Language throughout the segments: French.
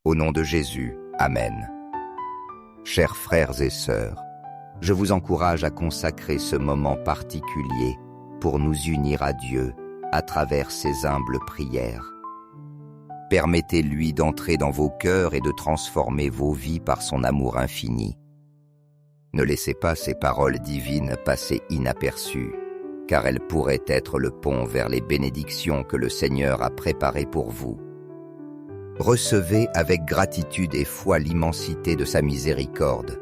Au nom de Jésus, Amen. Chers frères et sœurs, je vous encourage à consacrer ce moment particulier pour nous unir à Dieu à travers ses humbles prières. Permettez-lui d'entrer dans vos cœurs et de transformer vos vies par son amour infini. Ne laissez pas ces paroles divines passer inaperçues, car elles pourraient être le pont vers les bénédictions que le Seigneur a préparées pour vous. Recevez avec gratitude et foi l'immensité de sa miséricorde.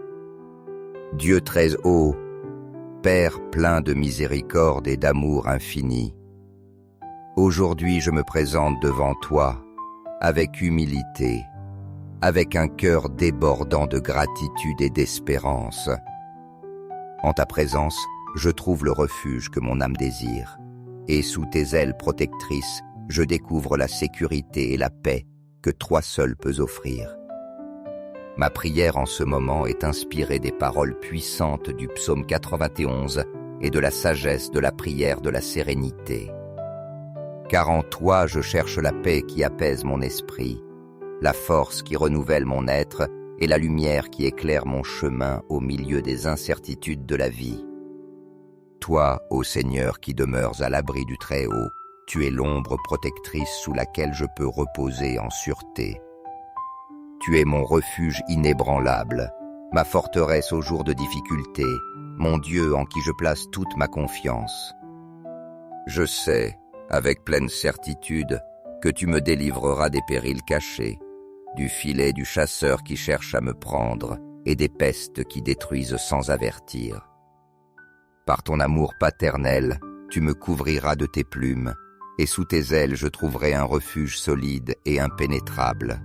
Dieu très haut, Père plein de miséricorde et d'amour infini, aujourd'hui je me présente devant toi avec humilité, avec un cœur débordant de gratitude et d'espérance. En ta présence, je trouve le refuge que mon âme désire, et sous tes ailes protectrices, je découvre la sécurité et la paix que toi seul peux offrir. Ma prière en ce moment est inspirée des paroles puissantes du psaume 91 et de la sagesse de la prière de la sérénité. Car en toi je cherche la paix qui apaise mon esprit, la force qui renouvelle mon être et la lumière qui éclaire mon chemin au milieu des incertitudes de la vie. Toi, ô Seigneur, qui demeures à l'abri du Très-Haut, tu es l'ombre protectrice sous laquelle je peux reposer en sûreté. Tu es mon refuge inébranlable, ma forteresse aux jours de difficulté, mon Dieu en qui je place toute ma confiance. Je sais, avec pleine certitude, que tu me délivreras des périls cachés, du filet du chasseur qui cherche à me prendre et des pestes qui détruisent sans avertir. Par ton amour paternel, tu me couvriras de tes plumes, et sous tes ailes je trouverai un refuge solide et impénétrable.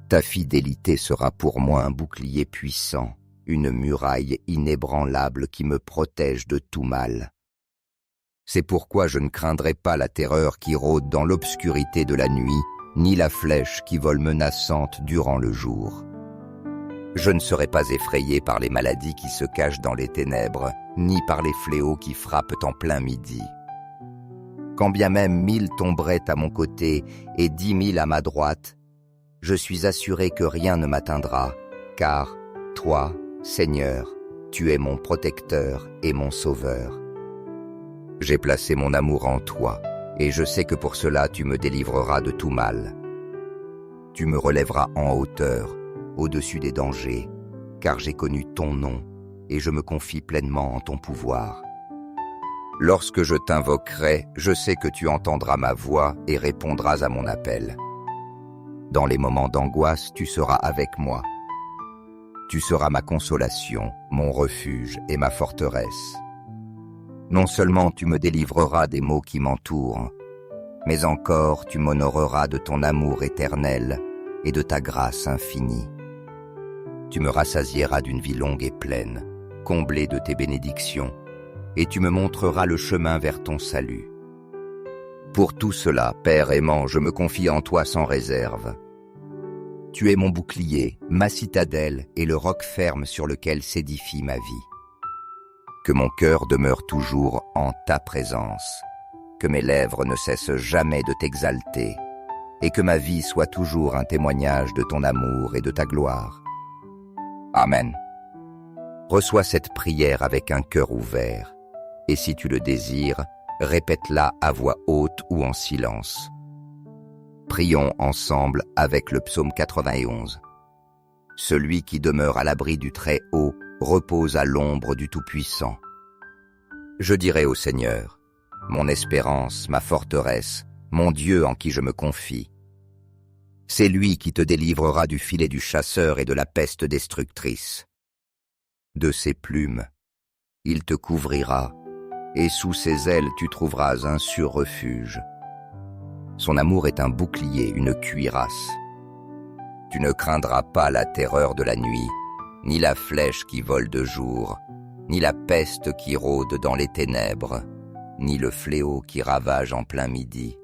Ta fidélité sera pour moi un bouclier puissant, une muraille inébranlable qui me protège de tout mal. C'est pourquoi je ne craindrai pas la terreur qui rôde dans l'obscurité de la nuit, ni la flèche qui vole menaçante durant le jour. Je ne serai pas effrayé par les maladies qui se cachent dans les ténèbres, ni par les fléaux qui frappent en plein midi. Quand bien même 1000 tomberaient à mon côté et 10 000 à ma droite, je suis assuré que rien ne m'atteindra, car toi, Seigneur, tu es mon protecteur et mon sauveur. J'ai placé mon amour en toi, et je sais que pour cela tu me délivreras de tout mal. Tu me relèveras en hauteur, au-dessus des dangers, car j'ai connu ton nom, et je me confie pleinement en ton pouvoir. Lorsque je t'invoquerai, je sais que tu entendras ma voix et répondras à mon appel. Dans les moments d'angoisse, tu seras avec moi. Tu seras ma consolation, mon refuge et ma forteresse. Non seulement tu me délivreras des maux qui m'entourent, mais encore tu m'honoreras de ton amour éternel et de ta grâce infinie. Tu me rassasieras d'une vie longue et pleine, comblée de tes bénédictions, et tu me montreras le chemin vers ton salut. Pour tout cela, Père aimant, je me confie en toi sans réserve. Tu es mon bouclier, ma citadelle et le roc ferme sur lequel s'édifie ma vie. Que mon cœur demeure toujours en ta présence, que mes lèvres ne cessent jamais de t'exalter, et que ma vie soit toujours un témoignage de ton amour et de ta gloire. Amen. Reçois cette prière avec un cœur ouvert, et si tu le désires, répète-la à voix haute ou en silence. Prions ensemble avec le psaume 91. Celui qui demeure à l'abri du Très-Haut repose à l'ombre du Tout-Puissant. Je dirai au Seigneur, mon espérance, ma forteresse, mon Dieu en qui je me confie. C'est lui qui te délivrera du filet du chasseur et de la peste destructrice. De ses plumes, il te couvrira, et sous ses ailes tu trouveras un sûr refuge. Son amour est un bouclier, une cuirasse. Tu ne craindras pas la terreur de la nuit, ni la flèche qui vole de jour, ni la peste qui rôde dans les ténèbres, ni le fléau qui ravage en plein midi.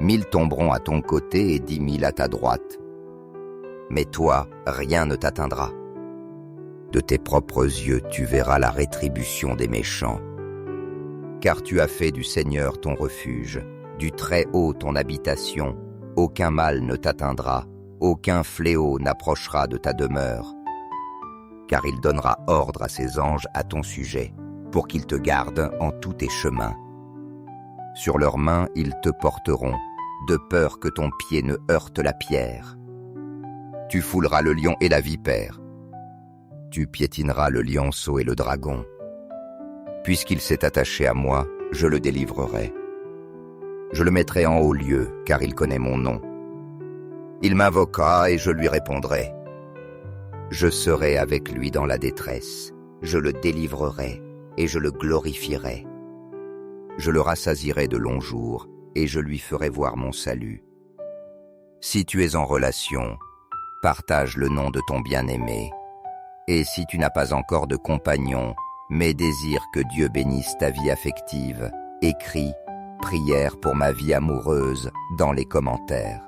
1000 tomberont à ton côté et 10 000 à ta droite. Mais toi, rien ne t'atteindra. De tes propres yeux, tu verras la rétribution des méchants. Car tu as fait du Seigneur ton refuge, du Très-Haut ton habitation, aucun mal ne t'atteindra, aucun fléau n'approchera de ta demeure. Car il donnera ordre à ses anges à ton sujet, pour qu'ils te gardent en tous tes chemins. Sur leurs mains, ils te porteront, de peur que ton pied ne heurte la pierre. Tu fouleras le lion et la vipère. Tu piétineras le lionceau et le dragon. Puisqu'il s'est attaché à moi, je le délivrerai. Je le mettrai en haut lieu, car il connaît mon nom. Il m'invoquera et je lui répondrai. Je serai avec lui dans la détresse, je le délivrerai et je le glorifierai. Je le rassasierai de longs jours et je lui ferai voir mon salut. Si tu es en relation, partage le nom de ton bien-aimé. Et si tu n'as pas encore de compagnon, mais désire que Dieu bénisse ta vie affective, écris « Prière pour ma vie amoureuse » dans les commentaires.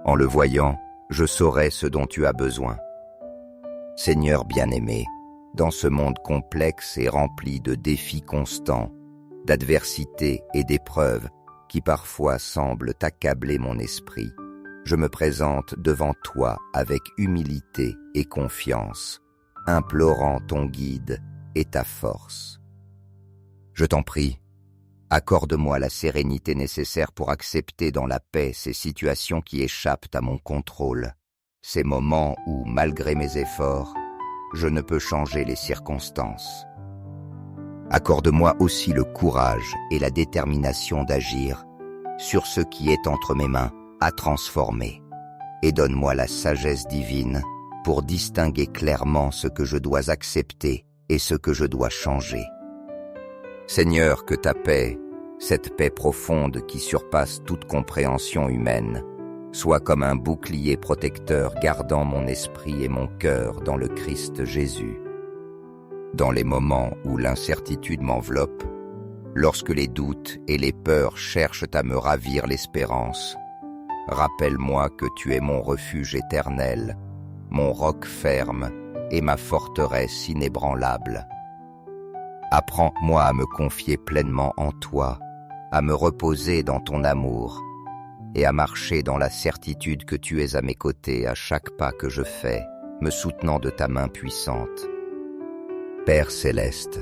En le voyant, je saurai ce dont tu as besoin. Seigneur bien-aimé, dans ce monde complexe et rempli de défis constants, d'adversités et d'épreuves qui parfois semblent accabler mon esprit, je me présente devant toi avec humilité et confiance, implorant ton guide et ta force. Je t'en prie, accorde-moi la sérénité nécessaire pour accepter dans la paix ces situations qui échappent à mon contrôle, ces moments où, malgré mes efforts, je ne peux changer les circonstances. Accorde-moi aussi le courage et la détermination d'agir sur ce qui est entre mes mains à transformer, et donne-moi la sagesse divine pour distinguer clairement ce que je dois accepter et ce que je dois changer. Seigneur, que ta paix, cette paix profonde qui surpasse toute compréhension humaine, soit comme un bouclier protecteur gardant mon esprit et mon cœur dans le Christ Jésus. Dans les moments où l'incertitude m'enveloppe, lorsque les doutes et les peurs cherchent à me ravir l'espérance, rappelle-moi que tu es mon refuge éternel, mon roc ferme et ma forteresse inébranlable. Apprends-moi à me confier pleinement en toi, à me reposer dans ton amour, et à marcher dans la certitude que tu es à mes côtés à chaque pas que je fais, me soutenant de ta main puissante. Père céleste,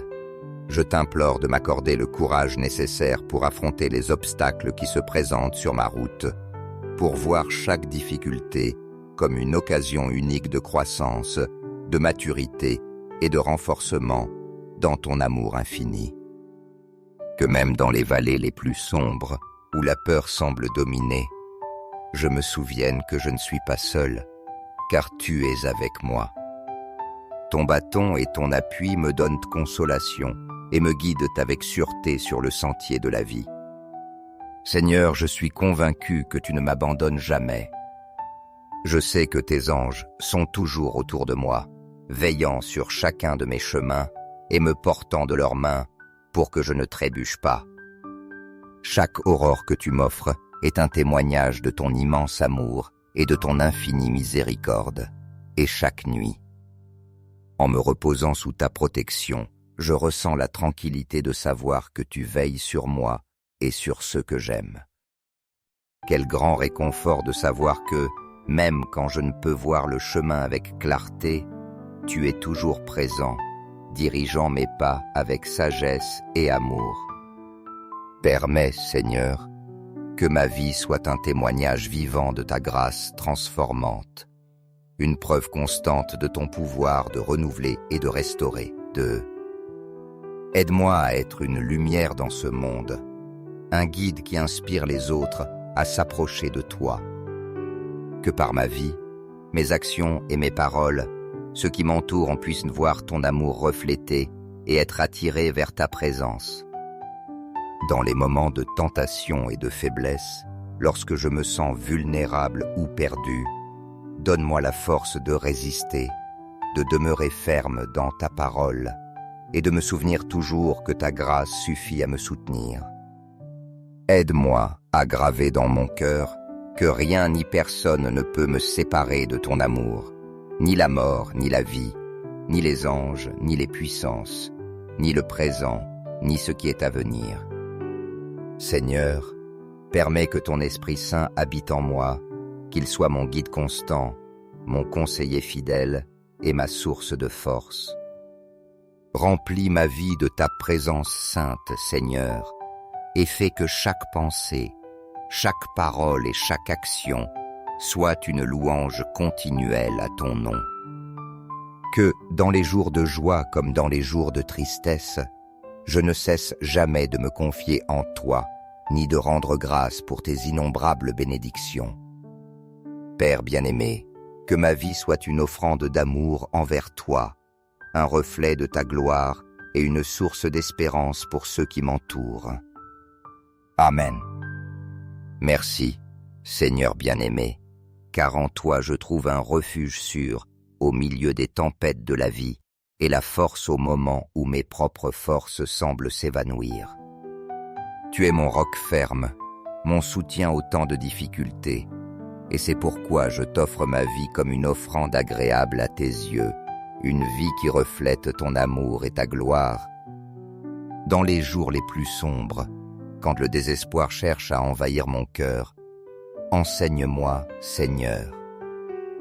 je t'implore de m'accorder le courage nécessaire pour affronter les obstacles qui se présentent sur ma route, pour voir chaque difficulté comme une occasion unique de croissance, de maturité et de renforcement dans ton amour infini. Que même dans les vallées les plus sombres, où la peur semble dominer, je me souvienne que je ne suis pas seul, car tu es avec moi. Ton bâton et ton appui me donnent consolation et me guident avec sûreté sur le sentier de la vie. Seigneur, je suis convaincu que tu ne m'abandonnes jamais. Je sais que tes anges sont toujours autour de moi, veillant sur chacun de mes chemins et me portant de leurs mains pour que je ne trébuche pas. Chaque aurore que tu m'offres est un témoignage de ton immense amour et de ton infinie miséricorde, et chaque nuit, en me reposant sous ta protection, je ressens la tranquillité de savoir que tu veilles sur moi et sur ceux que j'aime. Quel grand réconfort de savoir que, même quand je ne peux voir le chemin avec clarté, tu es toujours présent, dirigeant mes pas avec sagesse et amour. Permets, Seigneur, que ma vie soit un témoignage vivant de ta grâce transformante, une preuve constante de ton pouvoir de renouveler et de restaurer, Aide-moi à être une lumière dans ce monde, un guide qui inspire les autres à s'approcher de toi. Que par ma vie, mes actions et mes paroles, ceux qui m'entourent en puissent voir ton amour reflété et être attirés vers ta présence. Dans les moments de tentation et de faiblesse, lorsque je me sens vulnérable ou perdu, donne-moi la force de résister, de demeurer ferme dans ta parole et de me souvenir toujours que ta grâce suffit à me soutenir. Aide-moi à graver dans mon cœur que rien ni personne ne peut me séparer de ton amour, ni la mort, ni la vie, ni les anges, ni les puissances, ni le présent, ni ce qui est à venir. Seigneur, Permets que ton Esprit Saint habite en moi, qu'il soit mon guide constant, mon conseiller fidèle et ma source de force. Remplis ma vie de ta présence sainte, Seigneur, et fais que chaque pensée, chaque parole et chaque action soit une louange continuelle à ton nom. Que, dans les jours de joie comme dans les jours de tristesse, je ne cesse jamais de me confier en toi, ni de rendre grâce pour tes innombrables bénédictions. Père bien-aimé, que ma vie soit une offrande d'amour envers toi, un reflet de ta gloire et une source d'espérance pour ceux qui m'entourent. Amen. Merci, Seigneur bien-aimé, car en toi je trouve un refuge sûr au milieu des tempêtes de la vie et la force au moment où mes propres forces semblent s'évanouir. Tu es mon roc ferme, mon soutien au temps de difficultés, et c'est pourquoi je t'offre ma vie comme une offrande agréable à tes yeux, une vie qui reflète ton amour et ta gloire. Dans les jours les plus sombres, quand le désespoir cherche à envahir mon cœur, enseigne-moi, Seigneur,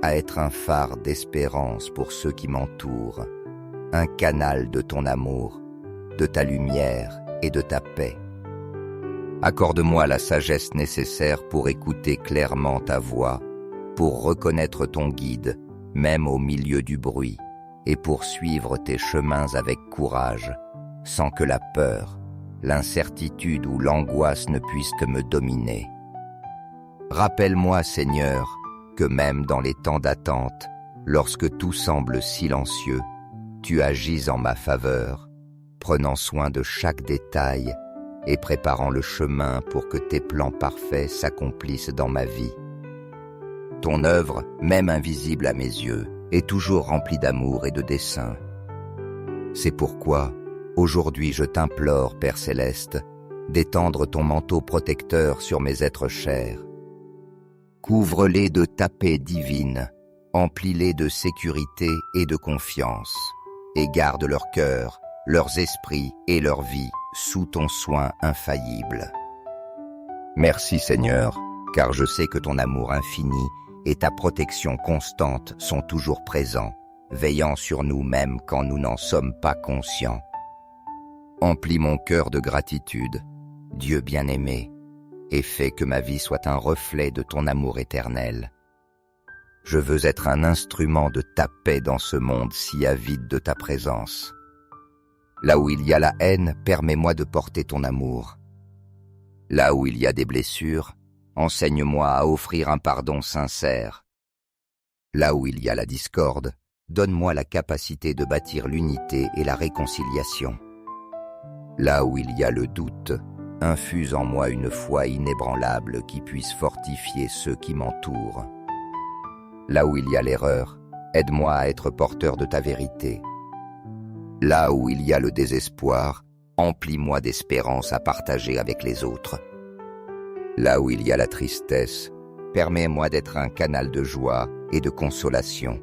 à être un phare d'espérance pour ceux qui m'entourent, un canal de ton amour, de ta lumière et de ta paix. Accorde-moi la sagesse nécessaire pour écouter clairement ta voix, pour reconnaître ton guide, même au milieu du bruit, et pour suivre tes chemins avec courage, sans que la peur, l'incertitude ou l'angoisse ne puissent me dominer. Rappelle-moi, Seigneur, que même dans les temps d'attente, lorsque tout semble silencieux, tu agis en ma faveur, prenant soin de chaque détail et préparant le chemin pour que tes plans parfaits s'accomplissent dans ma vie. Ton œuvre, même invisible à mes yeux, est toujours remplie d'amour et de dessein. C'est pourquoi, aujourd'hui je t'implore, Père Céleste, d'étendre ton manteau protecteur sur mes êtres chers. Couvre-les de ta paix divine, emplis-les de sécurité et de confiance, et garde leur cœur, leurs esprits et leur vie sous ton soin infaillible. Merci Seigneur, car je sais que ton amour infini et ta protection constante sont toujours présents, veillant sur nous même quand nous n'en sommes pas conscients. Emplis mon cœur de gratitude, Dieu bien-aimé, et fais que ma vie soit un reflet de ton amour éternel. Je veux être un instrument de ta paix dans ce monde si avide de ta présence. Là où il y a la haine, permets-moi de porter ton amour. Là où il y a des blessures, enseigne-moi à offrir un pardon sincère. Là où il y a la discorde, donne-moi la capacité de bâtir l'unité et la réconciliation. Là où il y a le doute, infuse en moi une foi inébranlable qui puisse fortifier ceux qui m'entourent. Là où il y a l'erreur, aide-moi à être porteur de ta vérité. Là où il y a le désespoir, emplis-moi d'espérance à partager avec les autres. Là où il y a la tristesse, permets-moi d'être un canal de joie et de consolation.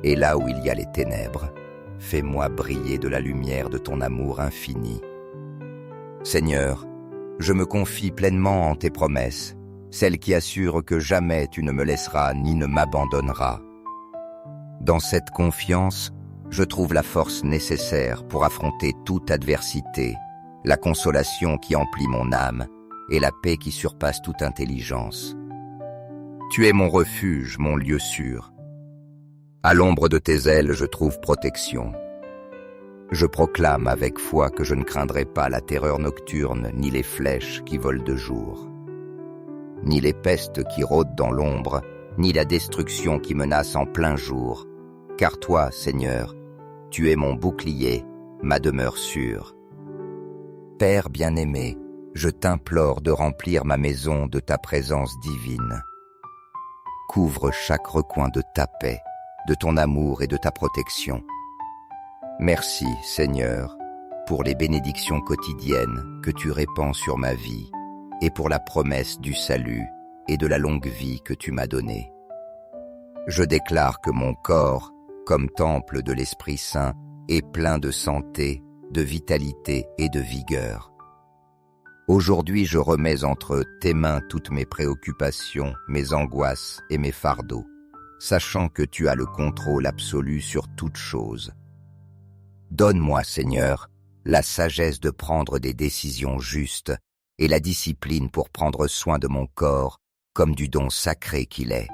Et là où il y a les ténèbres, fais-moi briller de la lumière de ton amour infini. Seigneur, je me confie pleinement en tes promesses, celles qui assurent que jamais tu ne me laisseras ni ne m'abandonneras. Dans cette confiance, je trouve la force nécessaire pour affronter toute adversité, la consolation qui emplit mon âme et la paix qui surpasse toute intelligence. Tu es mon refuge, mon lieu sûr. À l'ombre de tes ailes, je trouve protection. Je proclame avec foi que je ne craindrai pas la terreur nocturne, ni les flèches qui volent de jour, ni les pestes qui rôdent dans l'ombre, ni la destruction qui menace en plein jour. Car toi, Seigneur, tu es mon bouclier, ma demeure sûre. Père bien-aimé, je t'implore de remplir ma maison de ta présence divine. Couvre chaque recoin de ta paix, de ton amour et de ta protection. Merci, Seigneur, pour les bénédictions quotidiennes que tu répands sur ma vie et pour la promesse du salut et de la longue vie que tu m'as donnée. Je déclare que mon corps, comme temple de l'Esprit Saint, est plein de santé, de vitalité et de vigueur. Aujourd'hui, je remets entre tes mains toutes mes préoccupations, mes angoisses et mes fardeaux, sachant que tu as le contrôle absolu sur toute chose. Donne-moi, Seigneur, la sagesse de prendre des décisions justes et la discipline pour prendre soin de mon corps comme du don sacré qu'il est.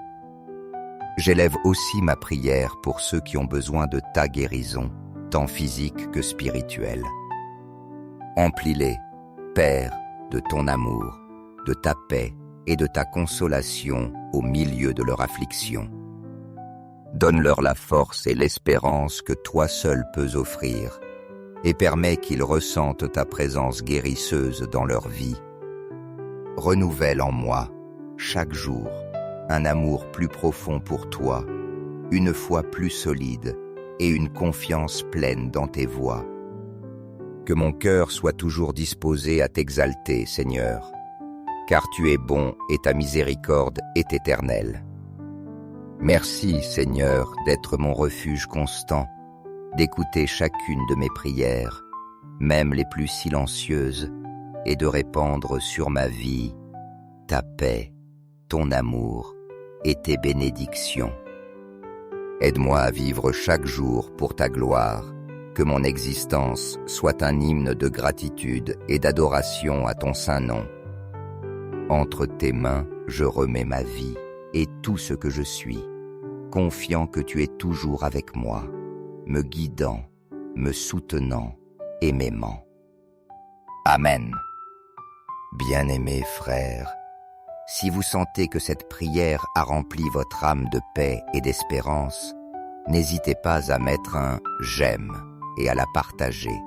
J'élève aussi ma prière pour ceux qui ont besoin de ta guérison, tant physique que spirituelle. Emplis-les, Père, de ton amour, de ta paix et de ta consolation au milieu de leur affliction. Donne-leur la force et l'espérance que toi seul peux offrir, et permets qu'ils ressentent ta présence guérisseuse dans leur vie. Renouvelle en moi, chaque jour, un amour plus profond pour toi, une foi plus solide et une confiance pleine dans tes voies. Que mon cœur soit toujours disposé à t'exalter, Seigneur, car tu es bon et ta miséricorde est éternelle. Merci, Seigneur, d'être mon refuge constant, d'écouter chacune de mes prières, même les plus silencieuses, et de répandre sur ma vie ta paix, ton amour et tes bénédictions. Aide-moi à vivre chaque jour pour ta gloire, que mon existence soit un hymne de gratitude et d'adoration à ton saint nom. Entre tes mains, je remets ma vie et tout ce que je suis, confiant que tu es toujours avec moi, me guidant, me soutenant et m'aimant. Amen. Bien-aimés frères, si vous sentez que cette prière a rempli votre âme de paix et d'espérance, n'hésitez pas à mettre un « j'aime » et à la partager,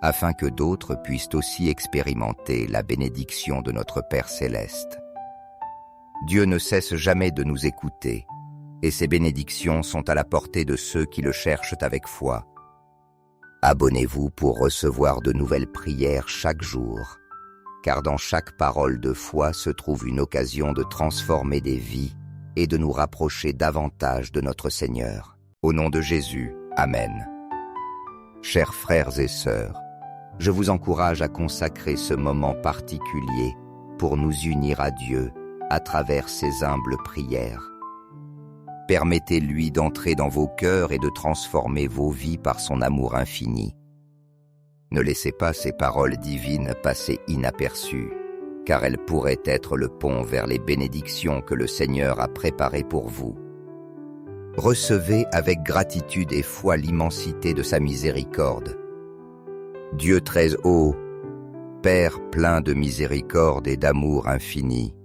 afin que d'autres puissent aussi expérimenter la bénédiction de notre Père Céleste. Dieu ne cesse jamais de nous écouter, et ses bénédictions sont à la portée de ceux qui le cherchent avec foi. Abonnez-vous pour recevoir de nouvelles prières chaque jour, car dans chaque parole de foi se trouve une occasion de transformer des vies et de nous rapprocher davantage de notre Seigneur. Au nom de Jésus, Amen. Chers frères et sœurs, je vous encourage à consacrer ce moment particulier pour nous unir à Dieu à travers ses humbles prières. Permettez-lui d'entrer dans vos cœurs et de transformer vos vies par son amour infini. Ne laissez pas ces paroles divines passer inaperçues, car elles pourraient être le pont vers les bénédictions que le Seigneur a préparées pour vous. Recevez avec gratitude et foi l'immensité de sa miséricorde. Dieu très haut, Père plein de miséricorde et d'amour infini,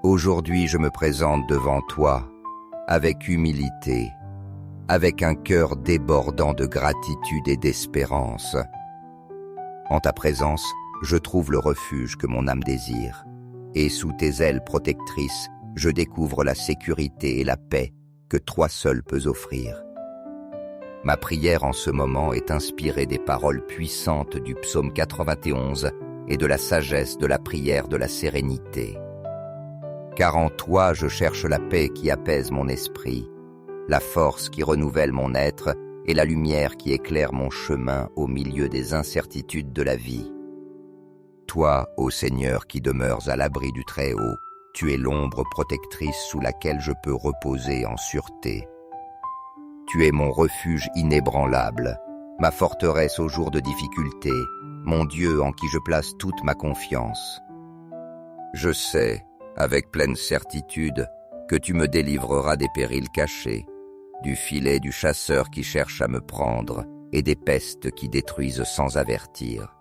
aujourd'hui je me présente devant toi avec humilité, avec un cœur débordant de gratitude et d'espérance. En ta présence, je trouve le refuge que mon âme désire, et sous tes ailes protectrices, je découvre la sécurité et la paix que toi seul peux offrir. Ma prière en ce moment est inspirée des paroles puissantes du psaume 91 et de la sagesse de la prière de la sérénité. Car en toi je cherche la paix qui apaise mon esprit, la force qui renouvelle mon être et la lumière qui éclaire mon chemin au milieu des incertitudes de la vie. Toi, ô Seigneur, qui demeures à l'abri du Très-Haut, tu es l'ombre protectrice sous laquelle je peux reposer en sûreté. Tu es mon refuge inébranlable, ma forteresse au jour de difficulté, mon Dieu en qui je place toute ma confiance. Je sais, avec pleine certitude, que tu me délivreras des périls cachés, du filet du chasseur qui cherche à me prendre et des pestes qui détruisent sans avertir.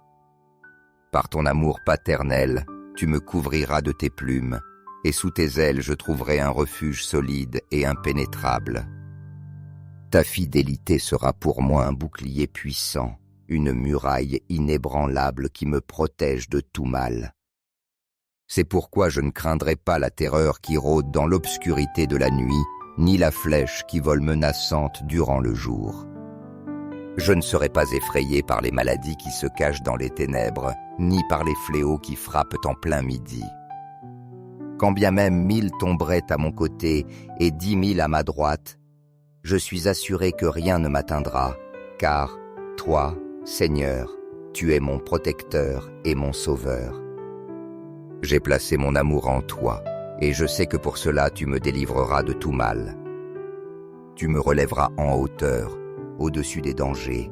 Par ton amour paternel, tu me couvriras de tes plumes, et sous tes ailes je trouverai un refuge solide et impénétrable. Ta fidélité sera pour moi un bouclier puissant, une muraille inébranlable qui me protège de tout mal. C'est pourquoi je ne craindrai pas la terreur qui rôde dans l'obscurité de la nuit, ni la flèche qui vole menaçante durant le jour. Je ne serai pas effrayé par les maladies qui se cachent dans les ténèbres, ni par les fléaux qui frappent en plein midi. Quand bien même 1000 tomberaient à mon côté et 10 000 à ma droite, je suis assuré que rien ne m'atteindra, car toi, Seigneur, Tu es mon protecteur et mon sauveur. J'ai placé mon amour en toi, et je sais que pour cela tu me délivreras de tout mal. Tu me relèveras en hauteur, au-dessus des dangers,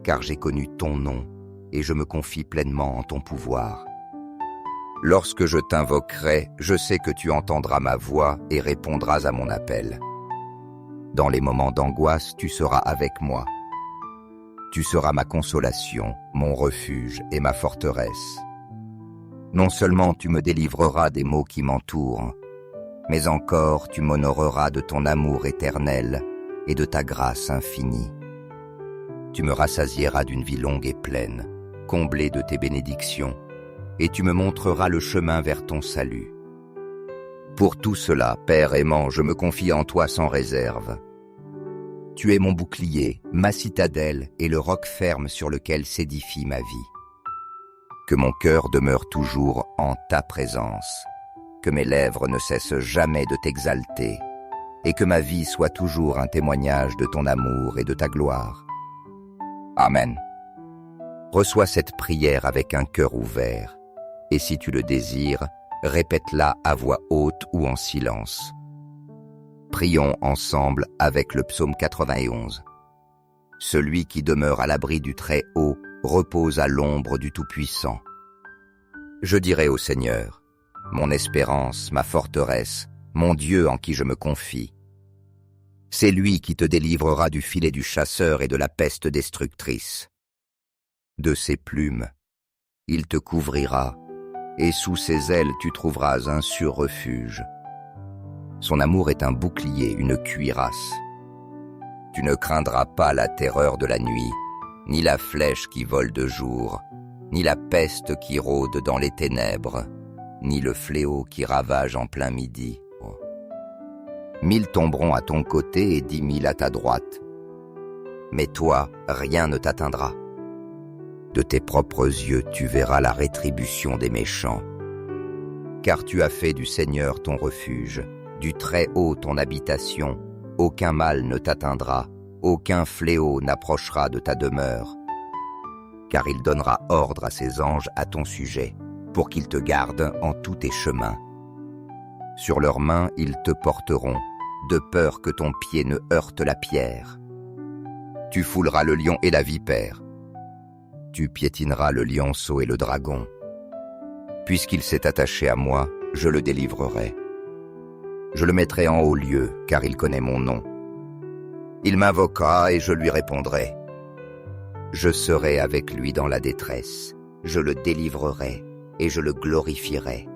car j'ai connu ton nom, et je me confie pleinement en ton pouvoir. Lorsque je t'invoquerai, je sais que tu entendras ma voix et répondras à mon appel. Dans les moments d'angoisse, tu seras avec moi. Tu seras ma consolation, mon refuge et ma forteresse. Non seulement tu me délivreras des maux qui m'entourent, mais encore tu m'honoreras de ton amour éternel et de ta grâce infinie. Tu me rassasieras d'une vie longue et pleine, comblée de tes bénédictions, et tu me montreras le chemin vers ton salut. Pour tout cela, Père aimant, je me confie en toi sans réserve. Tu es mon bouclier, ma citadelle et le roc ferme sur lequel s'édifie ma vie. Que mon cœur demeure toujours en ta présence, que mes lèvres ne cessent jamais de t'exalter, et que ma vie soit toujours un témoignage de ton amour et de ta gloire. Amen. Reçois cette prière avec un cœur ouvert, et si tu le désires, répète-la à voix haute ou en silence. Prions ensemble avec le psaume 91. Celui qui demeure à l'abri du Très-Haut repose à l'ombre du Tout-Puissant. Je dirai au Seigneur, mon espérance, ma forteresse, mon Dieu en qui je me confie. C'est lui qui te délivrera du filet du chasseur et de la peste destructrice. De ses plumes, il te couvrira, et sous ses ailes tu trouveras un sûr refuge. Son amour est un bouclier, une cuirasse. Tu ne craindras pas la terreur de la nuit, ni la flèche qui vole de jour, ni la peste qui rôde dans les ténèbres, ni le fléau qui ravage en plein midi. 1000 tomberont à ton côté et 10 000 à ta droite. Mais toi, rien ne t'atteindra. De tes propres yeux, tu verras la rétribution des méchants. Car tu as fait du Seigneur ton refuge, du Très-Haut ton habitation. Aucun mal ne t'atteindra, aucun fléau n'approchera de ta demeure. Car il donnera ordre à ses anges à ton sujet, pour qu'ils te gardent en tous tes chemins. Sur leurs mains, ils te porteront, de peur que ton pied ne heurte la pierre. Tu fouleras le lion et la vipère. Tu piétineras le lionceau et le dragon. Puisqu'il s'est attaché à moi, je le délivrerai. Je le mettrai en haut lieu, car il connaît mon nom. Il m'invoquera et je lui répondrai. Je serai avec lui dans la détresse. Je le délivrerai et je le glorifierai.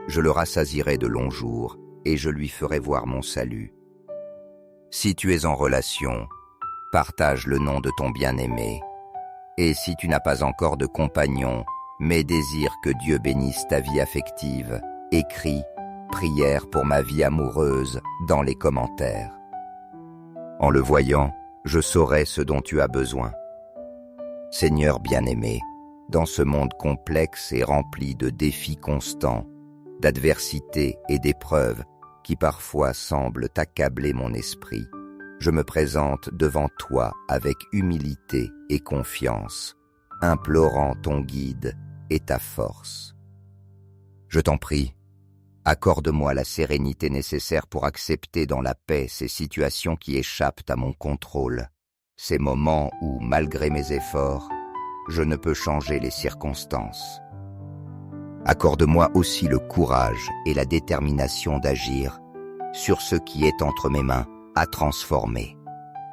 Je le rassasierai de longs jours et je lui ferai voir mon salut. Si tu es en relation, partage le nom de ton bien-aimé. Et si tu n'as pas encore de compagnon, mais désires que Dieu bénisse ta vie affective, écris « Prière pour ma vie amoureuse » dans les commentaires. En le voyant, je saurai ce dont tu as besoin. Seigneur bien-aimé, dans ce monde complexe et rempli de défis constants, d'adversités et d'épreuves qui parfois semblent accabler mon esprit, je me présente devant toi avec humilité et confiance, implorant ton guide et ta force. Je t'en prie, accorde-moi la sérénité nécessaire pour accepter dans la paix ces situations qui échappent à mon contrôle, ces moments où, malgré mes efforts, je ne peux changer les circonstances. Accorde-moi aussi le courage et la détermination d'agir sur ce qui est entre mes mains à transformer,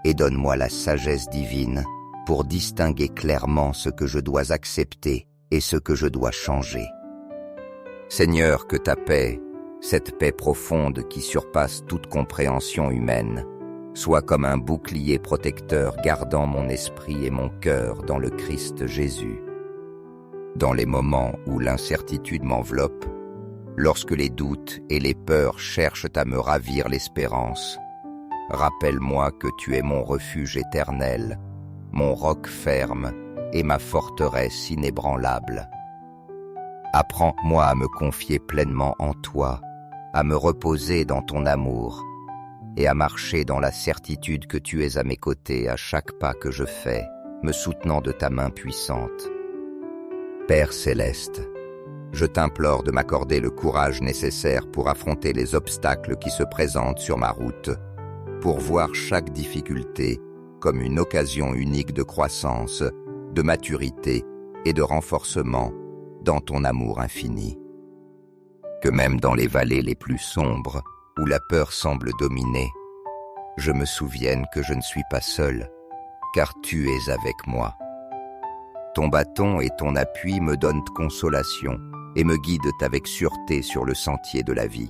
et donne-moi la sagesse divine pour distinguer clairement ce que je dois accepter et ce que je dois changer. Seigneur, que ta paix, cette paix profonde qui surpasse toute compréhension humaine, soit comme un bouclier protecteur gardant mon esprit et mon cœur dans le Christ Jésus. Dans les moments où l'incertitude m'enveloppe, lorsque les doutes et les peurs cherchent à me ravir l'espérance, rappelle-moi que tu es mon refuge éternel, mon roc ferme et ma forteresse inébranlable. Apprends-moi à me confier pleinement en toi, à me reposer dans ton amour et à marcher dans la certitude que tu es à mes côtés à chaque pas que je fais, me soutenant de ta main puissante. Père céleste, je t'implore de m'accorder le courage nécessaire pour affronter les obstacles qui se présentent sur ma route, pour voir chaque difficulté comme une occasion unique de croissance, de maturité et de renforcement dans ton amour infini. Que même dans les vallées les plus sombres, où la peur semble dominer, je me souvienne que je ne suis pas seul, car tu es avec moi. Ton bâton et ton appui me donnent consolation et me guident avec sûreté sur le sentier de la vie.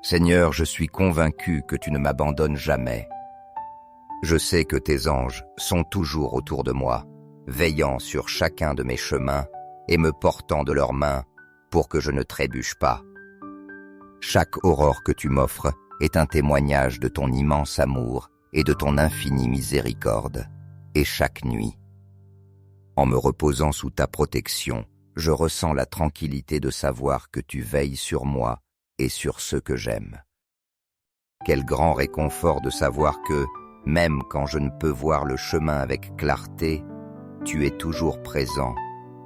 Seigneur, je suis convaincu que tu ne m'abandonnes jamais. Je sais que tes anges sont toujours autour de moi, veillant sur chacun de mes chemins et me portant de leurs mains pour que je ne trébuche pas. Chaque aurore que tu m'offres est un témoignage de ton immense amour et de ton infinie miséricorde, et chaque nuit, en me reposant sous ta protection, je ressens la tranquillité de savoir que tu veilles sur moi et sur ceux que j'aime. Quel grand réconfort de savoir que, même quand je ne peux voir le chemin avec clarté, tu es toujours présent,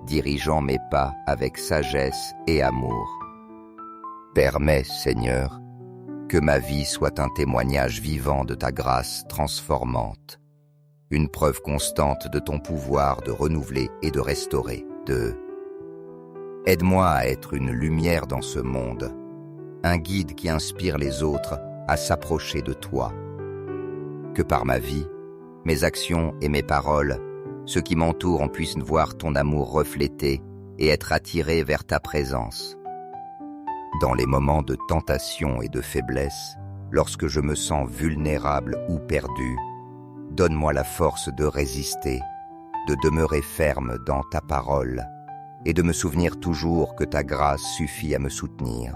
dirigeant mes pas avec sagesse et amour. Permets, Seigneur, que ma vie soit un témoignage vivant de ta grâce transformante, une preuve constante de ton pouvoir de renouveler et de restaurer. Aide-moi à être une lumière dans ce monde, un guide qui inspire les autres à s'approcher de toi. Que par ma vie, mes actions et mes paroles, ceux qui m'entourent en puissent voir ton amour reflété et être attirés vers ta présence. Dans les moments de tentation et de faiblesse, lorsque je me sens vulnérable ou perdu, donne-moi la force de résister, de demeurer ferme dans ta parole et de me souvenir toujours que ta grâce suffit à me soutenir.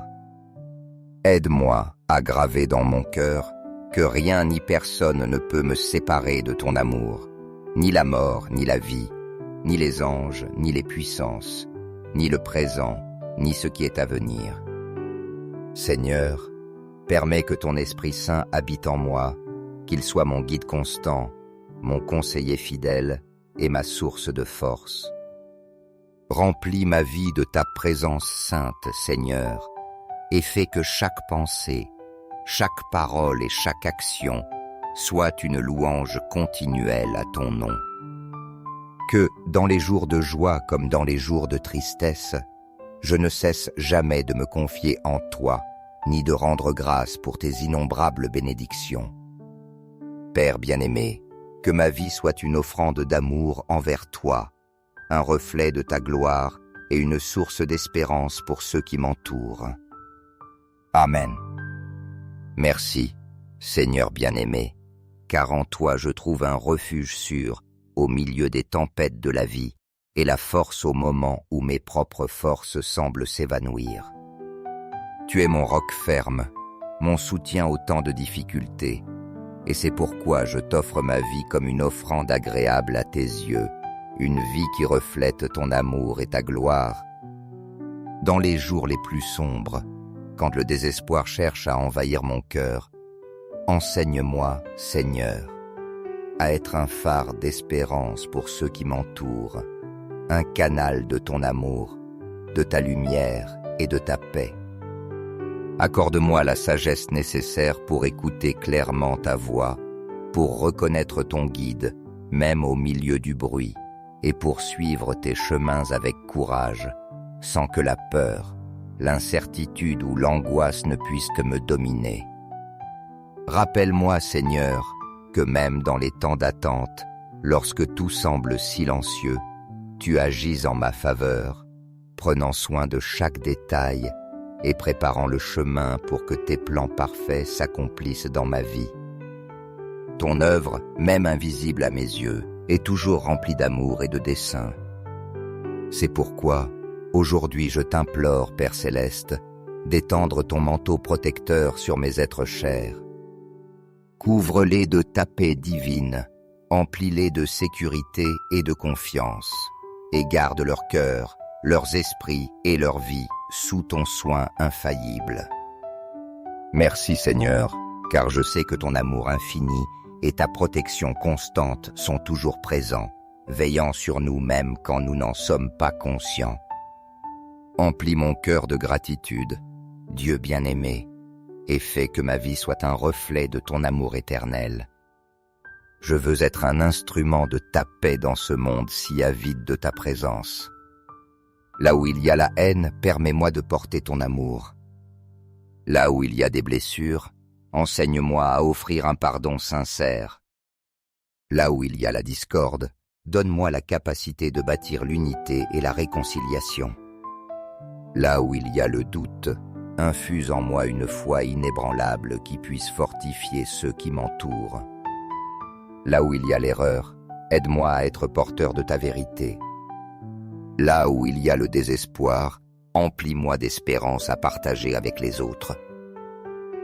Aide-moi à graver dans mon cœur que rien ni personne ne peut me séparer de ton amour, ni la mort, ni la vie, ni les anges, ni les puissances, ni le présent, ni ce qui est à venir. Seigneur, permets que ton Esprit Saint habite en moi, qu'il soit mon guide constant, mon conseiller fidèle et ma source de force. Remplis ma vie de ta présence sainte, Seigneur, et fais que chaque pensée, chaque parole et chaque action soit une louange continuelle à ton nom. Que, dans les jours de joie comme dans les jours de tristesse, je ne cesse jamais de me confier en toi, ni de rendre grâce pour tes innombrables bénédictions. Père bien-aimé, que ma vie soit une offrande d'amour envers toi, un reflet de ta gloire et une source d'espérance pour ceux qui m'entourent. Amen. Merci, Seigneur bien-aimé, car en toi je trouve un refuge sûr au milieu des tempêtes de la vie et la force au moment où mes propres forces semblent s'évanouir. Tu es mon roc ferme, mon soutien au temps de difficultés, et c'est pourquoi je t'offre ma vie comme une offrande agréable à tes yeux, une vie qui reflète ton amour et ta gloire. Dans les jours les plus sombres, quand le désespoir cherche à envahir mon cœur, enseigne-moi, Seigneur, à être un phare d'espérance pour ceux qui m'entourent, un canal de ton amour, de ta lumière et de ta paix. Accorde-moi la sagesse nécessaire pour écouter clairement ta voix, pour reconnaître ton guide, même au milieu du bruit, et pour suivre tes chemins avec courage, sans que la peur, l'incertitude ou l'angoisse ne puissent me dominer. Rappelle-moi, Seigneur, que même dans les temps d'attente, lorsque tout semble silencieux, tu agis en ma faveur, prenant soin de chaque détail et préparant le chemin pour que tes plans parfaits s'accomplissent dans ma vie. Ton œuvre, même invisible à mes yeux, est toujours remplie d'amour et de dessein. C'est pourquoi, aujourd'hui je t'implore, Père Céleste, d'étendre ton manteau protecteur sur mes êtres chers. Couvre-les de ta paix divine, emplis-les de sécurité et de confiance, et garde leur cœur, leurs esprits et leur vie sous ton soin infaillible. Merci Seigneur, car je sais que ton amour infini et ta protection constante sont toujours présents, veillant sur nous même quand nous n'en sommes pas conscients. Emplis mon cœur de gratitude, Dieu bien-aimé, et fais que ma vie soit un reflet de ton amour éternel. Je veux être un instrument de ta paix dans ce monde si avide de ta présence. Là où il y a la haine, permets-moi de porter ton amour. Là où il y a des blessures, enseigne-moi à offrir un pardon sincère. Là où il y a la discorde, donne-moi la capacité de bâtir l'unité et la réconciliation. Là où il y a le doute, infuse en moi une foi inébranlable qui puisse fortifier ceux qui m'entourent. Là où il y a l'erreur, aide-moi à être porteur de ta vérité. Là où il y a le désespoir, emplis-moi d'espérance à partager avec les autres.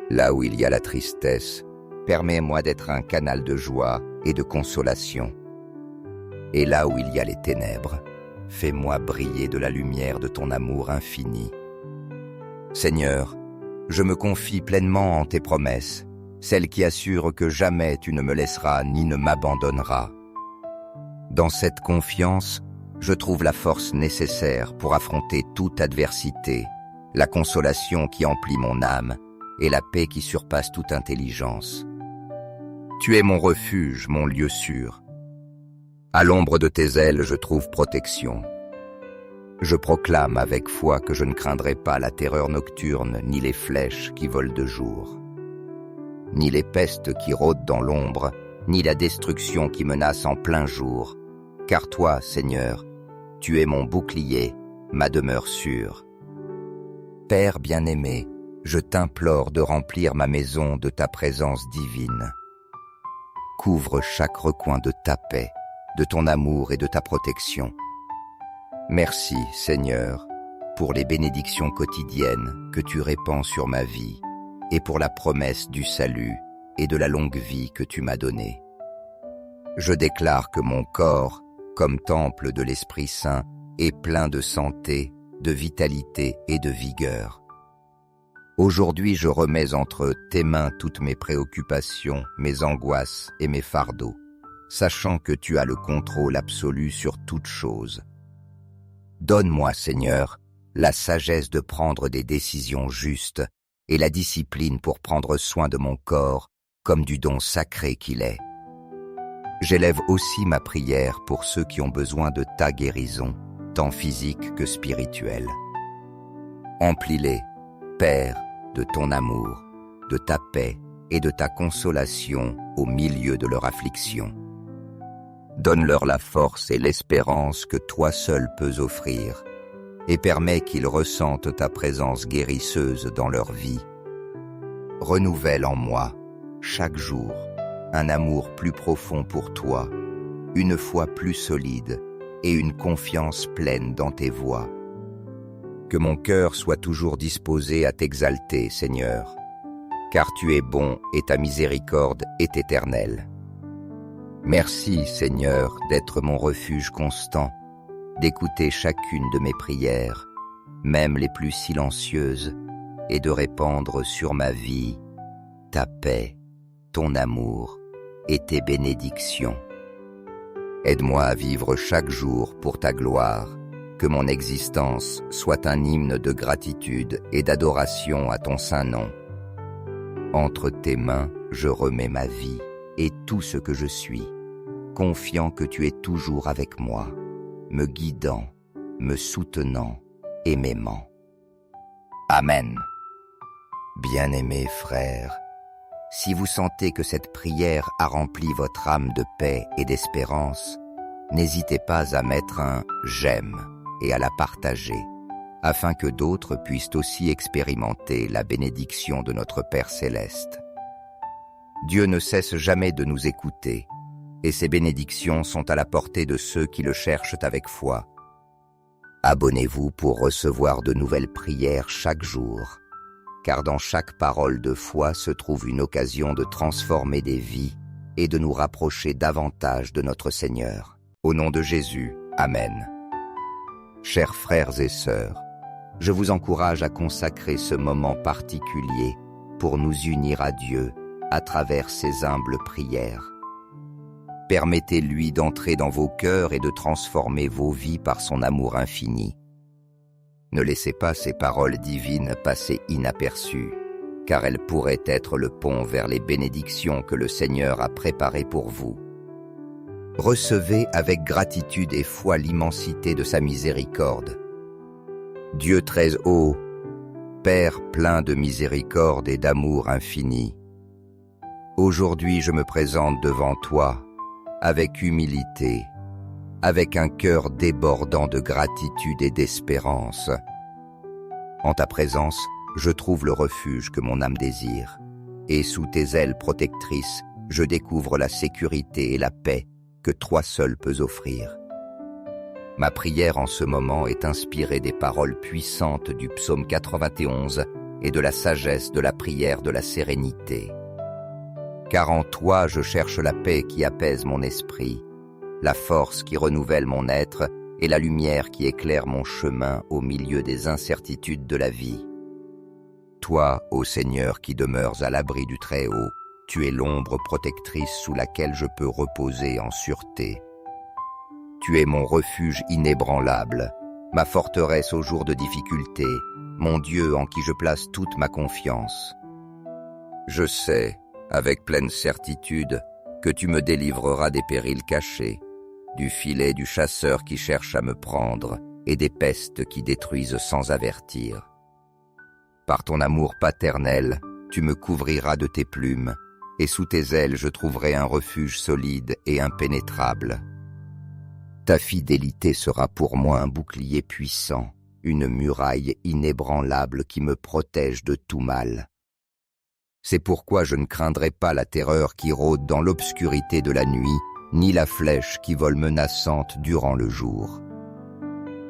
Là où il y a la tristesse, permets-moi d'être un canal de joie et de consolation. Et là où il y a les ténèbres, fais-moi briller de la lumière de ton amour infini. Seigneur, je me confie pleinement en tes promesses, celles qui assurent que jamais tu ne me laisseras ni ne m'abandonneras. Dans cette confiance, je trouve la force nécessaire pour affronter toute adversité, la consolation qui emplit mon âme et la paix qui surpasse toute intelligence. Tu es mon refuge, mon lieu sûr. À l'ombre de tes ailes, je trouve protection. Je proclame avec foi que je ne craindrai pas la terreur nocturne, ni les flèches qui volent de jour, ni les pestes qui rôdent dans l'ombre, ni la destruction qui menace en plein jour. Car toi, Seigneur, tu es mon bouclier, ma demeure sûre. Père bien-aimé, je t'implore de remplir ma maison de ta présence divine. Couvre chaque recoin de ta paix, de ton amour et de ta protection. Merci, Seigneur, pour les bénédictions quotidiennes que tu répands sur ma vie et pour la promesse du salut et de la longue vie que tu m'as donnée. Je déclare que mon corps, comme temple de l'Esprit Saint, est plein de santé, de vitalité et de vigueur. Aujourd'hui, je remets entre tes mains toutes mes préoccupations, mes angoisses et mes fardeaux, sachant que tu as le contrôle absolu sur toute chose. Donne-moi, Seigneur, la sagesse de prendre des décisions justes et la discipline pour prendre soin de mon corps comme du don sacré qu'il est. J'élève aussi ma prière pour ceux qui ont besoin de ta guérison, tant physique que spirituelle. Emplis-les, Père, de ton amour, de ta paix et de ta consolation au milieu de leur affliction. Donne-leur la force et l'espérance que toi seul peux offrir et permets qu'ils ressentent ta présence guérisseuse dans leur vie. Renouvelle en moi, chaque jour, un amour plus profond pour toi, une foi plus solide et une confiance pleine dans tes voies. Que mon cœur soit toujours disposé à t'exalter, Seigneur, car tu es bon et ta miséricorde est éternelle. Merci, Seigneur, d'être mon refuge constant, d'écouter chacune de mes prières, même les plus silencieuses, et de répandre sur ma vie ta paix, ton amour et tes bénédictions. Aide-moi à vivre chaque jour pour ta gloire, que mon existence soit un hymne de gratitude et d'adoration à ton saint nom. Entre tes mains, je remets ma vie et tout ce que je suis, confiant que tu es toujours avec moi, me guidant, me soutenant et m'aimant. Amen. Bien-aimés frères, si vous sentez que cette prière a rempli votre âme de paix et d'espérance, n'hésitez pas à mettre un « j'aime » et à la partager, afin que d'autres puissent aussi expérimenter la bénédiction de notre Père Céleste. Dieu ne cesse jamais de nous écouter, et ses bénédictions sont à la portée de ceux qui le cherchent avec foi. Abonnez-vous pour recevoir de nouvelles prières chaque jour, car dans chaque parole de foi se trouve une occasion de transformer des vies et de nous rapprocher davantage de notre Seigneur. Au nom de Jésus, Amen. Chers frères et sœurs, je vous encourage à consacrer ce moment particulier pour nous unir à Dieu à travers ses humbles prières. Permettez-lui d'entrer dans vos cœurs et de transformer vos vies par son amour infini. Ne laissez pas ces paroles divines passer inaperçues, car elles pourraient être le pont vers les bénédictions que le Seigneur a préparées pour vous. Recevez avec gratitude et foi l'immensité de sa miséricorde. Dieu très haut, Père plein de miséricorde et d'amour infini, aujourd'hui je me présente devant toi avec humilité, avec un cœur débordant de gratitude et d'espérance. En ta présence, je trouve le refuge que mon âme désire, et sous tes ailes protectrices, je découvre la sécurité et la paix que toi seul peux offrir. Ma prière en ce moment est inspirée des paroles puissantes du psaume 91 et de la sagesse de la prière de la sérénité. Car en toi je cherche la paix qui apaise mon esprit, la force qui renouvelle mon être et la lumière qui éclaire mon chemin au milieu des incertitudes de la vie. Toi, ô Seigneur, qui demeures à l'abri du Très-Haut, tu es l'ombre protectrice sous laquelle je peux reposer en sûreté. Tu es mon refuge inébranlable, ma forteresse au jour de difficulté, mon Dieu en qui je place toute ma confiance. Je sais, avec pleine certitude, que tu me délivreras des périls cachés, du filet du chasseur qui cherche à me prendre et des pestes qui détruisent sans avertir. Par ton amour paternel, tu me couvriras de tes plumes, et sous tes ailes je trouverai un refuge solide et impénétrable. Ta fidélité sera pour moi un bouclier puissant, une muraille inébranlable qui me protège de tout mal. C'est pourquoi je ne craindrai pas la terreur qui rôde dans l'obscurité de la nuit, ni la flèche qui vole menaçante durant le jour.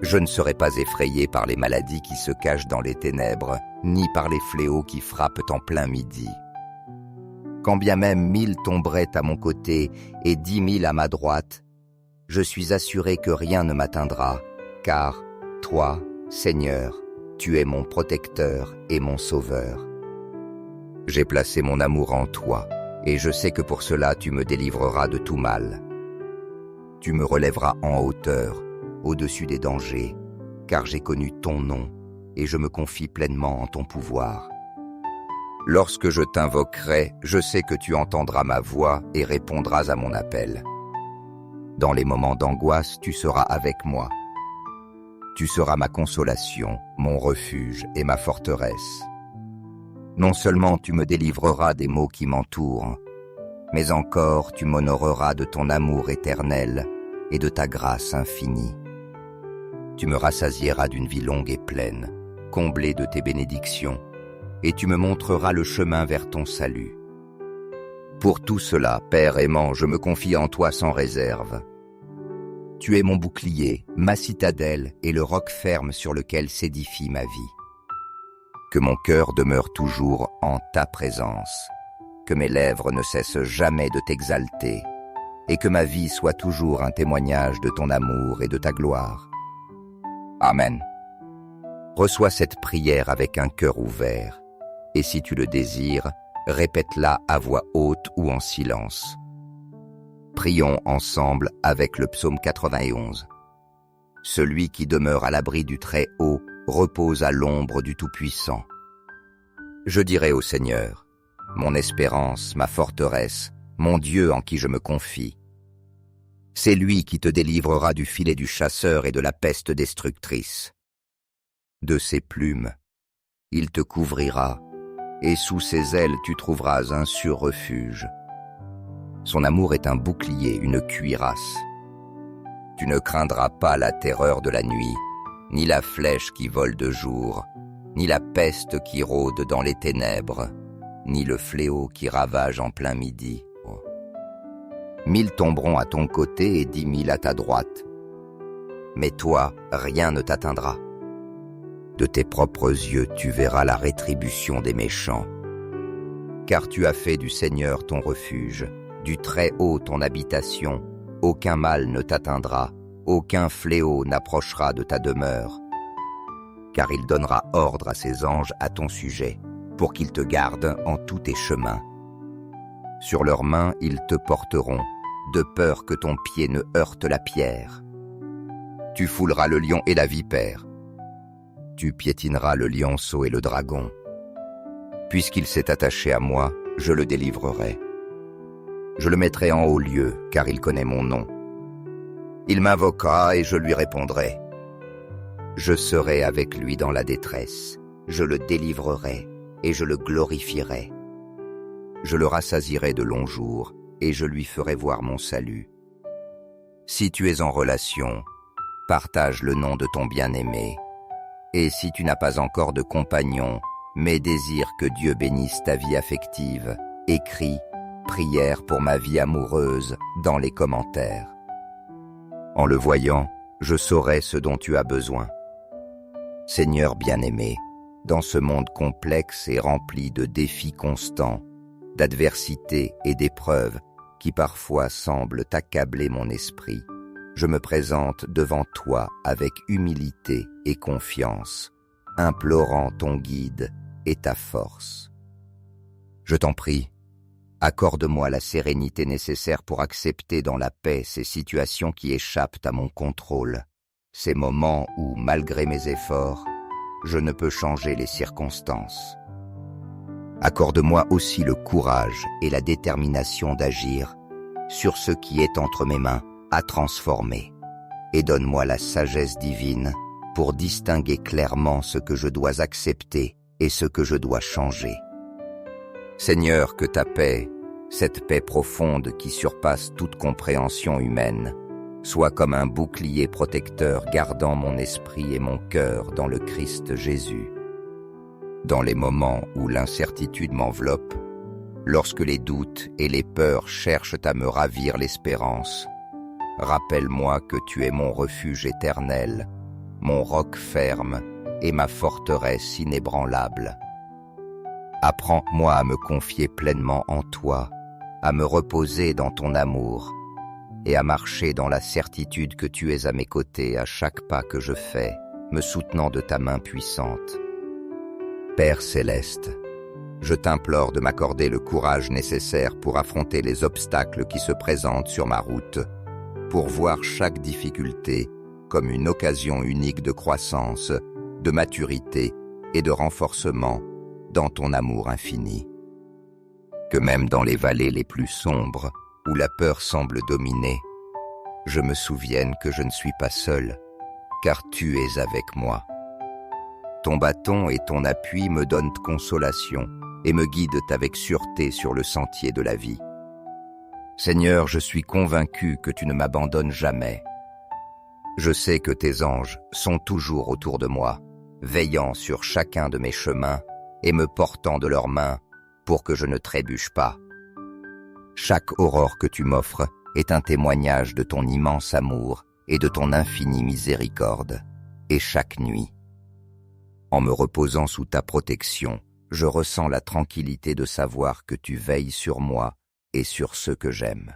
Je ne serai pas effrayé par les maladies qui se cachent dans les ténèbres, ni par les fléaux qui frappent en plein midi. Quand bien même 1000 tomberaient à mon côté et 10 000 à ma droite, je suis assuré que rien ne m'atteindra, car toi, Seigneur, tu es mon protecteur et mon sauveur. J'ai placé mon amour en toi, et je sais que pour cela tu me délivreras de tout mal. Tu me relèveras en hauteur, au-dessus des dangers, car j'ai connu ton nom, et je me confie pleinement en ton pouvoir. Lorsque je t'invoquerai, je sais que tu entendras ma voix et répondras à mon appel. Dans les moments d'angoisse, tu seras avec moi. Tu seras ma consolation, mon refuge et ma forteresse. Non seulement tu me délivreras des maux qui m'entourent, mais encore tu m'honoreras de ton amour éternel et de ta grâce infinie. Tu me rassasieras d'une vie longue et pleine, comblée de tes bénédictions, et tu me montreras le chemin vers ton salut. Pour tout cela, Père aimant, je me confie en toi sans réserve. Tu es mon bouclier, ma citadelle et le roc ferme sur lequel s'édifie ma vie. Que mon cœur demeure toujours en ta présence, que mes lèvres ne cessent jamais de t'exalter, et que ma vie soit toujours un témoignage de ton amour et de ta gloire. Amen. Reçois cette prière avec un cœur ouvert, et si tu le désires, répète-la à voix haute ou en silence. Prions ensemble avec le psaume 91. Celui qui demeure à l'abri du Très-Haut repose à l'ombre du Tout-Puissant. Je dirai au Seigneur, mon espérance, ma forteresse, mon Dieu en qui je me confie. C'est lui qui te délivrera du filet du chasseur et de la peste destructrice. De ses plumes, il te couvrira, et sous ses ailes tu trouveras un sûr refuge. Son amour est un bouclier, une cuirasse. Tu ne craindras pas la terreur de la nuit, ni la flèche qui vole de jour, ni la peste qui rôde dans les ténèbres, ni le fléau qui ravage en plein midi. 1000 tomberont à ton côté et 10 000 à ta droite. Mais toi, rien ne t'atteindra. De tes propres yeux, tu verras la rétribution des méchants. Car tu as fait du Seigneur ton refuge, du Très-Haut ton habitation, aucun mal ne t'atteindra, aucun fléau n'approchera de ta demeure. Car il donnera ordre à ses anges à ton sujet, pour qu'ils te gardent en tous tes chemins. Sur leurs mains, ils te porteront, de peur que ton pied ne heurte la pierre. Tu fouleras le lion et la vipère. Tu piétineras le lionceau et le dragon. Puisqu'il s'est attaché à moi, je le délivrerai. Je le mettrai en haut lieu, car il connaît mon nom. Il m'invoquera et je lui répondrai. Je serai avec lui dans la détresse. Je le délivrerai et je le glorifierai. Je le rassasierai de longs jours et je lui ferai voir mon salut. Si tu es en relation, partage le nom de ton bien-aimé. Et si tu n'as pas encore de compagnon, mais désires que Dieu bénisse ta vie affective, écris « Prière pour ma vie amoureuse » dans les commentaires. En le voyant, je saurai ce dont tu as besoin. Seigneur bien-aimé, dans ce monde complexe et rempli de défis constants, d'adversités et d'épreuves qui parfois semblent accabler mon esprit, je me présente devant toi avec humilité et confiance, implorant ton guide et ta force. Je t'en prie, accorde-moi la sérénité nécessaire pour accepter dans la paix ces situations qui échappent à mon contrôle, ces moments où, malgré mes efforts, je ne peux changer les circonstances. Accorde-moi aussi le courage et la détermination d'agir sur ce qui est entre mes mains à transformer, et donne-moi la sagesse divine pour distinguer clairement ce que je dois accepter et ce que je dois changer. Seigneur, que ta paix, cette paix profonde qui surpasse toute compréhension humaine, soit comme un bouclier protecteur gardant mon esprit et mon cœur dans le Christ Jésus. Dans les moments où l'incertitude m'enveloppe, lorsque les doutes et les peurs cherchent à me ravir l'espérance, rappelle-moi que tu es mon refuge éternel, mon roc ferme et ma forteresse inébranlable. Apprends-moi à me confier pleinement en toi, à me reposer dans ton amour et à marcher dans la certitude que tu es à mes côtés à chaque pas que je fais, me soutenant de ta main puissante. Père céleste, je t'implore de m'accorder le courage nécessaire pour affronter les obstacles qui se présentent sur ma route, pour voir chaque difficulté comme une occasion unique de croissance, de maturité et de renforcement dans ton amour infini. Que même dans les vallées les plus sombres, où la peur semble dominer, je me souvienne que je ne suis pas seul, car tu es avec moi. Ton bâton et ton appui me donnent consolation et me guident avec sûreté sur le sentier de la vie. Seigneur, je suis convaincu que tu ne m'abandonnes jamais. Je sais que tes anges sont toujours autour de moi, veillant sur chacun de mes chemins et me portant de leurs mains pour que je ne trébuche pas. Chaque aurore que tu m'offres est un témoignage de ton immense amour et de ton infinie miséricorde, et chaque nuit, en me reposant sous ta protection, je ressens la tranquillité de savoir que tu veilles sur moi et sur ceux que j'aime.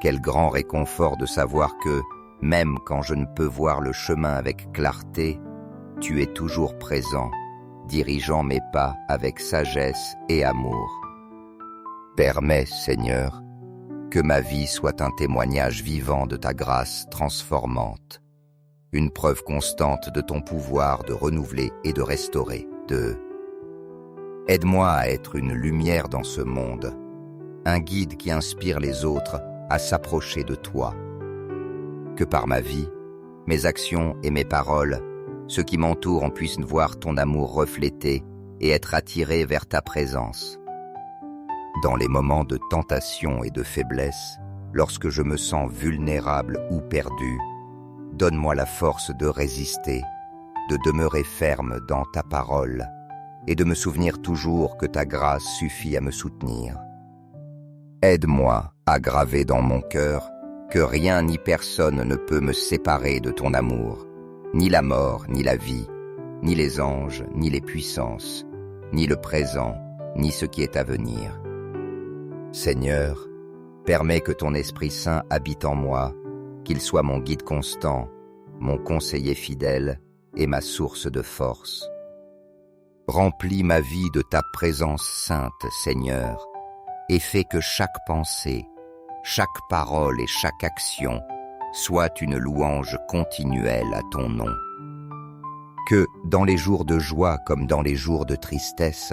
Quel grand réconfort de savoir que, même quand je ne peux voir le chemin avec clarté, tu es toujours présent, dirigeant mes pas avec sagesse et amour. Permets, Seigneur, que ma vie soit un témoignage vivant de ta grâce transformante, une preuve constante de ton pouvoir de renouveler et de restaurer. Aide-moi à être une lumière dans ce monde, un guide qui inspire les autres à s'approcher de toi. Que par ma vie, mes actions et mes paroles, ceux qui m'entourent en puissent voir ton amour reflété et être attirés vers ta présence. Dans les moments de tentation et de faiblesse, lorsque je me sens vulnérable ou perdu, donne-moi la force de résister, de demeurer ferme dans ta parole et de me souvenir toujours que ta grâce suffit à me soutenir. Aide-moi à graver dans mon cœur que rien ni personne ne peut me séparer de ton amour, ni la mort, ni la vie, ni les anges, ni les puissances, ni le présent, ni ce qui est à venir. Seigneur, permets que ton Esprit Saint habite en moi, qu'il soit mon guide constant, mon conseiller fidèle et ma source de force. Remplis ma vie de ta présence sainte, Seigneur, et fais que chaque pensée, chaque parole et chaque action soit une louange continuelle à ton nom. Que, dans les jours de joie comme dans les jours de tristesse,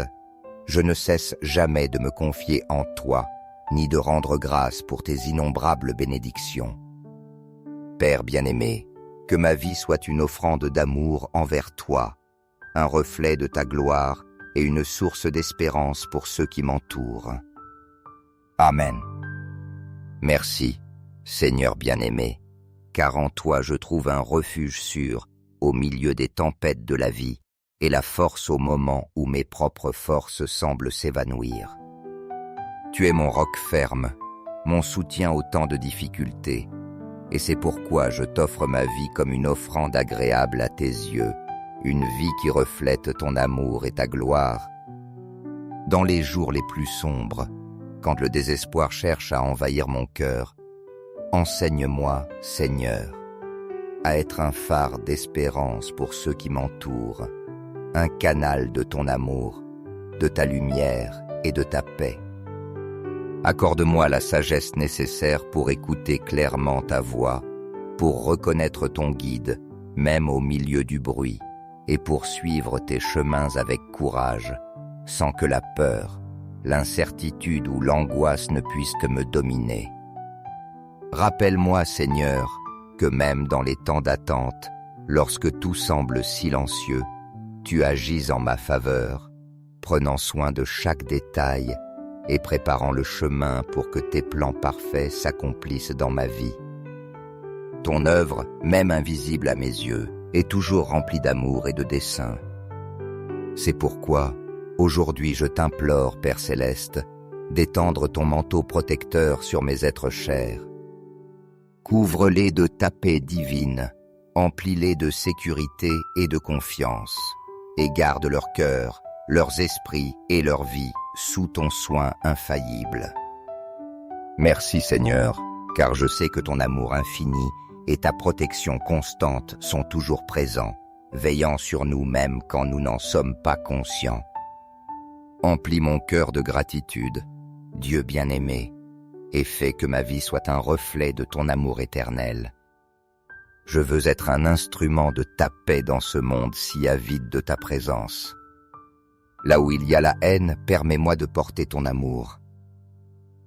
je ne cesse jamais de me confier en toi, ni de rendre grâce pour tes innombrables bénédictions. Père bien-aimé, que ma vie soit une offrande d'amour envers toi, un reflet de ta gloire et une source d'espérance pour ceux qui m'entourent. Amen. Merci, Seigneur bien-aimé, car en toi je trouve un refuge sûr au milieu des tempêtes de la vie et la force au moment où mes propres forces semblent s'évanouir. Tu es mon roc ferme, mon soutien au temps de difficultés, et c'est pourquoi je t'offre ma vie comme une offrande agréable à tes yeux, une vie qui reflète ton amour et ta gloire. Dans les jours les plus sombres, quand le désespoir cherche à envahir mon cœur, enseigne-moi, Seigneur, à être un phare d'espérance pour ceux qui m'entourent, un canal de ton amour, de ta lumière et de ta paix. Accorde-moi la sagesse nécessaire pour écouter clairement ta voix, pour reconnaître ton guide, même au milieu du bruit, et pour suivre tes chemins avec courage, sans que la peur, l'incertitude ou l'angoisse ne puissent me dominer. Rappelle-moi, Seigneur, que même dans les temps d'attente, lorsque tout semble silencieux, tu agis en ma faveur, prenant soin de chaque détail et préparant le chemin pour que tes plans parfaits s'accomplissent dans ma vie. Ton œuvre, même invisible à mes yeux, est toujours remplie d'amour et de dessein. C'est pourquoi, aujourd'hui je t'implore, Père Céleste, d'étendre ton manteau protecteur sur mes êtres chers. Couvre-les de ta paix divine, emplis-les de sécurité et de confiance, et garde leur cœur, leurs esprits et leur vie sous ton soin infaillible. Merci Seigneur, car je sais que ton amour infini et ta protection constante sont toujours présents, veillant sur nous même quand nous n'en sommes pas conscients. Emplis mon cœur de gratitude, Dieu bien-aimé, et fais que ma vie soit un reflet de ton amour éternel. Je veux être un instrument de ta paix dans ce monde si avide de ta présence. Là où il y a la haine, permets-moi de porter ton amour.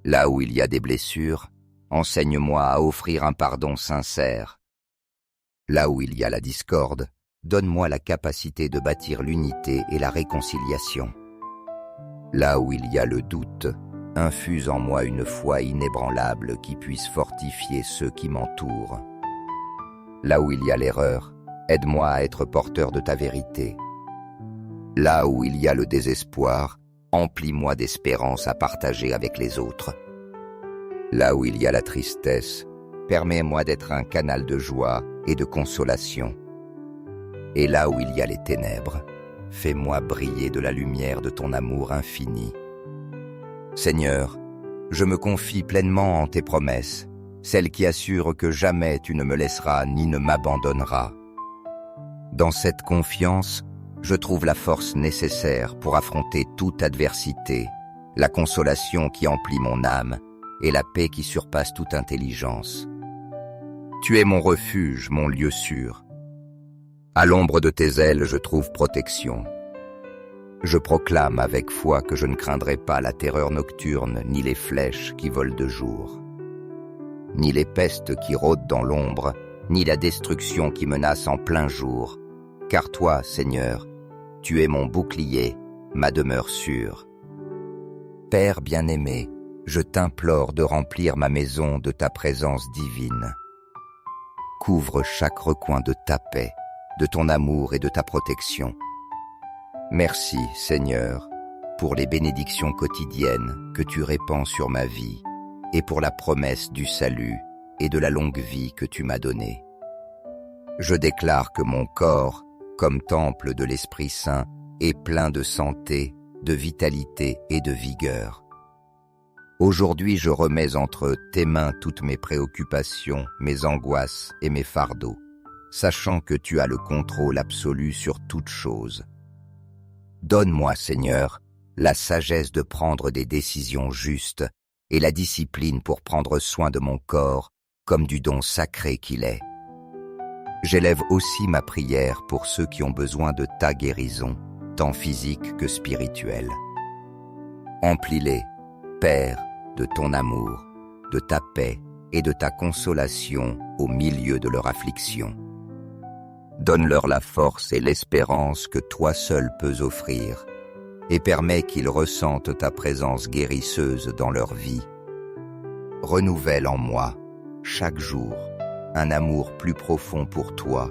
Là où il y a des blessures, enseigne-moi à offrir un pardon sincère. Là où il y a la discorde, donne-moi la capacité de bâtir l'unité et la réconciliation. Là où il y a le doute, infuse en moi une foi inébranlable qui puisse fortifier ceux qui m'entourent. Là où il y a l'erreur, aide-moi à être porteur de ta vérité. Là où il y a le désespoir, emplis-moi d'espérance à partager avec les autres. Là où il y a la tristesse, permets-moi d'être un canal de joie et de consolation. Et là où il y a les ténèbres, fais-moi briller de la lumière de ton amour infini. Seigneur, je me confie pleinement en tes promesses, celles qui assurent que jamais tu ne me laisseras ni ne m'abandonneras. Dans cette confiance, je trouve la force nécessaire pour affronter toute adversité, la consolation qui emplit mon âme et la paix qui surpasse toute intelligence. Tu es mon refuge, mon lieu sûr. À l'ombre de tes ailes, je trouve protection. Je proclame avec foi que je ne craindrai pas la terreur nocturne, ni les flèches qui volent de jour, ni les pestes qui rôdent dans l'ombre, ni la destruction qui menace en plein jour, car toi, Seigneur, tu es mon bouclier, ma demeure sûre. Père bien-aimé, je t'implore de remplir ma maison de ta présence divine. Couvre chaque recoin de ta paix, de ton amour et de ta protection. Merci, Seigneur, pour les bénédictions quotidiennes que tu répands sur ma vie et pour la promesse du salut et de la longue vie que tu m'as donnée. Je déclare que mon corps, comme temple de l'Esprit Saint, est plein de santé, de vitalité et de vigueur. Aujourd'hui, je remets entre tes mains toutes mes préoccupations, mes angoisses et mes fardeaux, sachant que tu as le contrôle absolu sur toutes choses. Donne-moi, Seigneur, la sagesse de prendre des décisions justes et la discipline pour prendre soin de mon corps comme du don sacré qu'il est. J'élève aussi ma prière pour ceux qui ont besoin de ta guérison, tant physique que spirituelle. Emplis-les, Père, de ton amour, de ta paix et de ta consolation au milieu de leur affliction. Donne-leur la force et l'espérance que toi seul peux offrir, et permets qu'ils ressentent ta présence guérisseuse dans leur vie. Renouvelle en moi, chaque jour, un amour plus profond pour toi,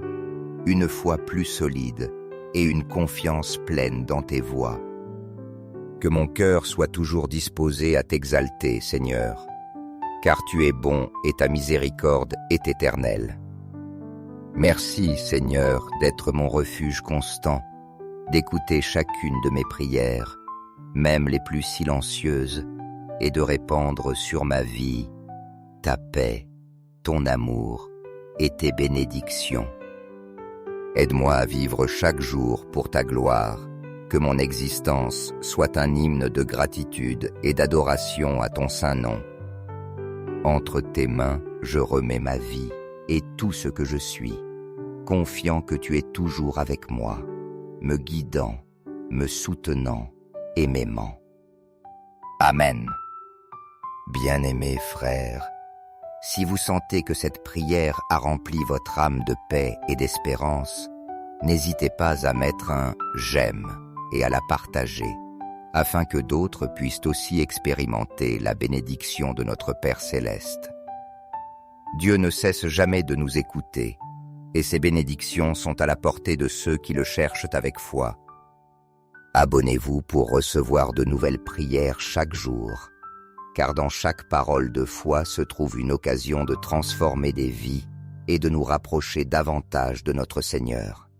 une foi plus solide et une confiance pleine dans tes voies. Que mon cœur soit toujours disposé à t'exalter, Seigneur, car tu es bon et ta miséricorde est éternelle. Merci, Seigneur, d'être mon refuge constant, d'écouter chacune de mes prières, même les plus silencieuses, et de répandre sur ma vie ta paix, ton amour et tes bénédictions. Aide-moi à vivre chaque jour pour ta gloire, que mon existence soit un hymne de gratitude et d'adoration à ton saint nom. Entre tes mains, je remets ma vie et tout ce que je suis, confiant que tu es toujours avec moi, me guidant, me soutenant et m'aimant. Amen. Bien-aimés frères, si vous sentez que cette prière a rempli votre âme de paix et d'espérance, n'hésitez pas à mettre un « j'aime » et à la partager, afin que d'autres puissent aussi expérimenter la bénédiction de notre Père Céleste. Dieu ne cesse jamais de nous écouter, et ses bénédictions sont à la portée de ceux qui le cherchent avec foi. Abonnez-vous pour recevoir de nouvelles prières chaque jour, car dans chaque parole de foi se trouve une occasion de transformer des vies et de nous rapprocher davantage de notre Seigneur.